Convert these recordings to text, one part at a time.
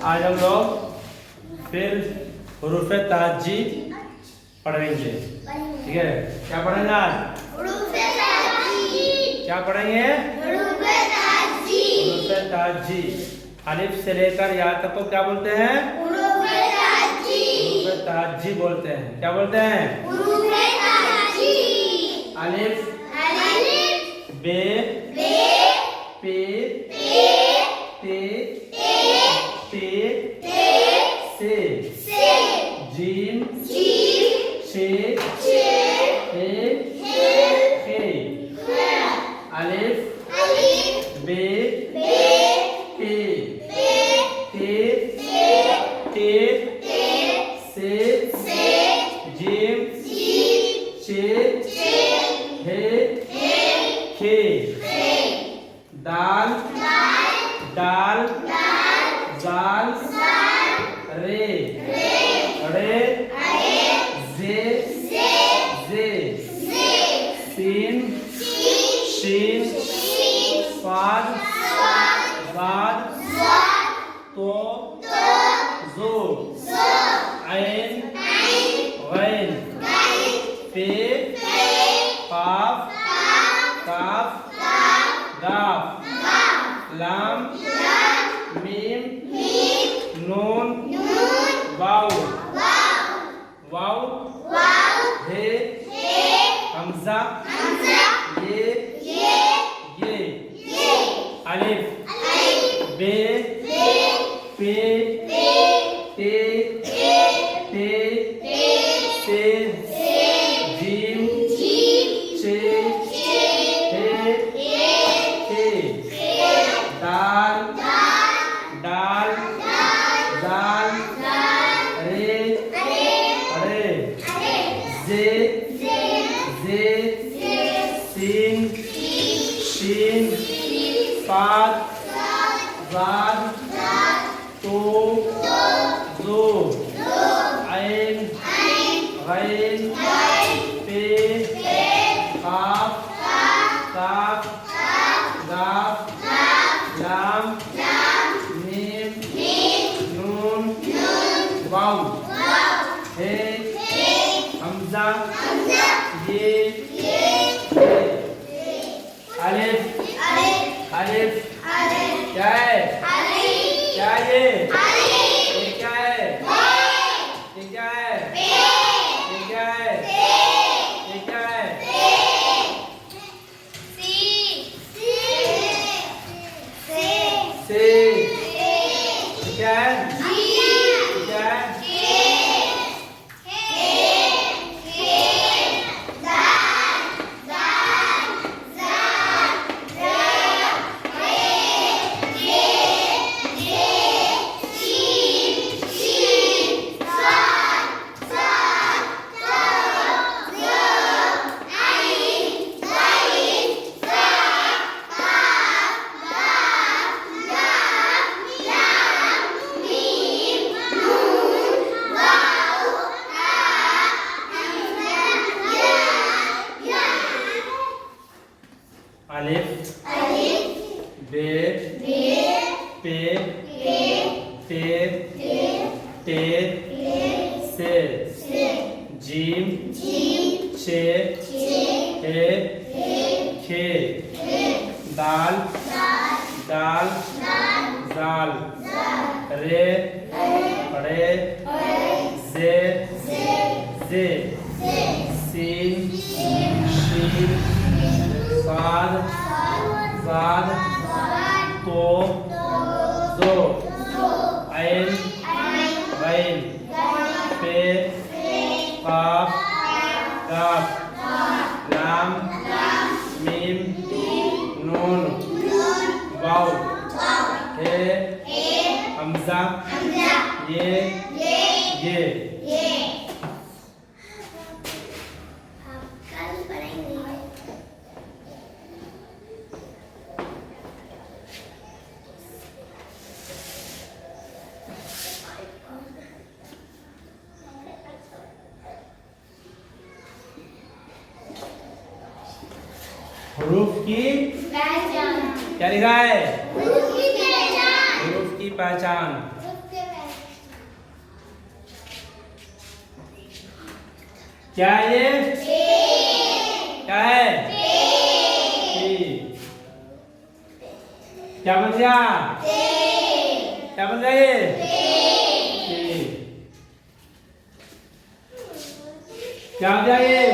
आज हम लोग फिर हुरूफ ताजी पढ़ेंगे। ठीक है, क्या पढ़ेंगे आज? क्या पढ़ेंगे? हुरूफ ताजी। अलिफ से लेकर या तक को क्या बोलते हैं? हुरूफ ताजी बोलते हैं। क्या बोलते हैं? अलिफ, बे, पे, ते, से, जीम, शे, हे, अलिफ, बे, पे, ते, से, जीम, शे, हे, दाल, दाल, जाल, रे, जे, सीन, शीन, स्वाद, तो, जो, ऐन, गैन, पे, काफ, गाफ, लाम, मीम, नून, वाव, हे, हमजा, ये, अलिफ, बे, पे, ते, से, जीम, शे, हे, दाल, जाल, रे, जे, सीन, शीन, साद, तो, जो, ऐन, गैन, पे, काफ, गाफ, लाम, मीम, नून, वाव, हे, हमजा, ये, अलिफ, क्या है? क्या ये? ये क्या है? ये क्या है? ये क्या है? ये क्या है? से, ये क्या है? ये क्या है? अलिफ, बे, पे, ते, से, जीम, शे, हे, दाल, जाल, रे, जे, सीन, शीन, स्वाद, तो, जो, ऐन, गैन, पे, काफ, गाफ, लाम, मीम, नून, वाव, हे, हमजा, ये। हुरूफ की क्या लिखा है? हुरूफ की पहचान। क्या है ये? क्या है? क्या बन गया? क्या बन गया ये? क्या हो गया ये?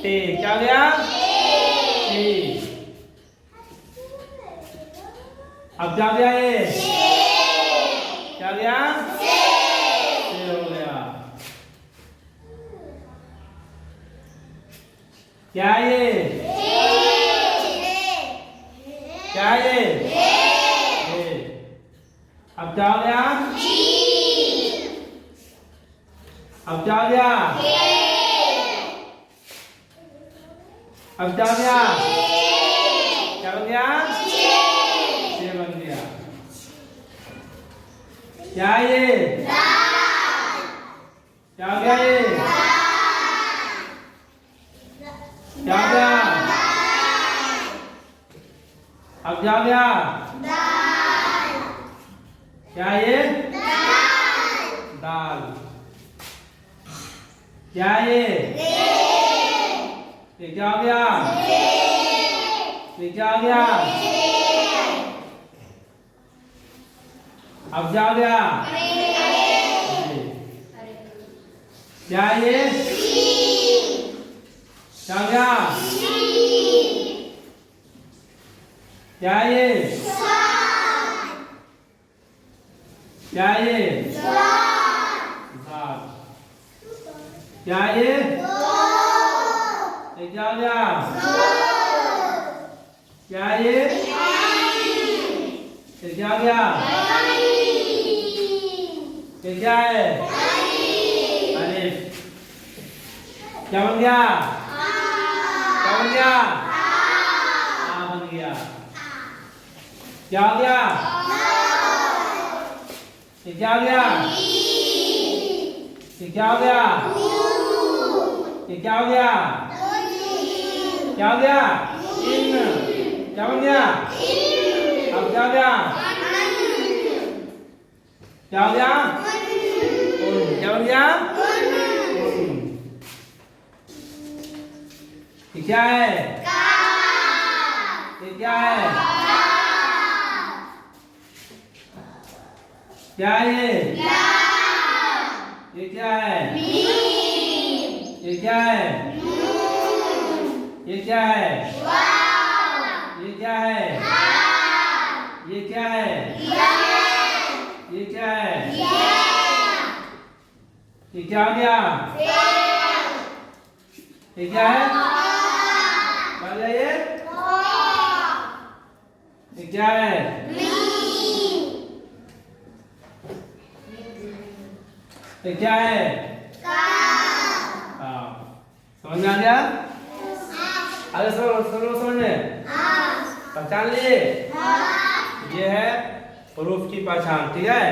टे। क्या हो गया? टे। अब क्या हो गया ये? क्या हो गया? से हो गया। क्या है ये? क्या है ये? अब क्या हो गया? अब क्या हो गया? अब क्या हो गया? क्या बन गया? से बन गया। क्या है ये? क्या हो गया ये? क्या हो गया? अब क्या हो गया? क्या है ये? दाल। क्या है ये? ये क्या हो गया? ये क्या हो गया? अब क्या हो गया? क्या है ये? क्या हो गया? क्या है ये? क्या है ये? दाल। क्या है ये? ये क्या हो गया? क्या है ये? ये क्या हो गया? ये क्या है? अलिफ। क्या बन गया? क्या बन गया? आ बन गया। क्या हो गया? ये क्या हो गया? ये क्या हो गया? ये क्या हो गया? क्या हो गया? इन। क्या बन गया? अब क्या हो गया? क्या हो गया? क्या बन गया? ये क्या है? ये क्या है? क्या है ये? ये क्या है? ये क्या है? ये क्या है? ये क्या है? ये क्या है? ये क्या है? ये क्या हो गया? ये क्या है? क्या है ये? ये क्या है? ये क्या है? समझ में आ गया? आगे समझ में पहचान लिए? ये है हरूफ की पहचान। ठीक है,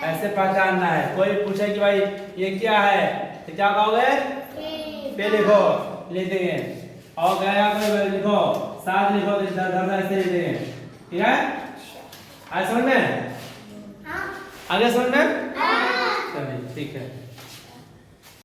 ऐसे पहचानना है। कोई पूछे कि भाई ये क्या है तो क्या कहोगे? पे लिखो, लिख देंगे। और गया कोई लिखो, साथ लिखो तो ऐसे लिख देंगे। ठीक है, आगे समझ में? आगे समझ में? चलिए ठीक है।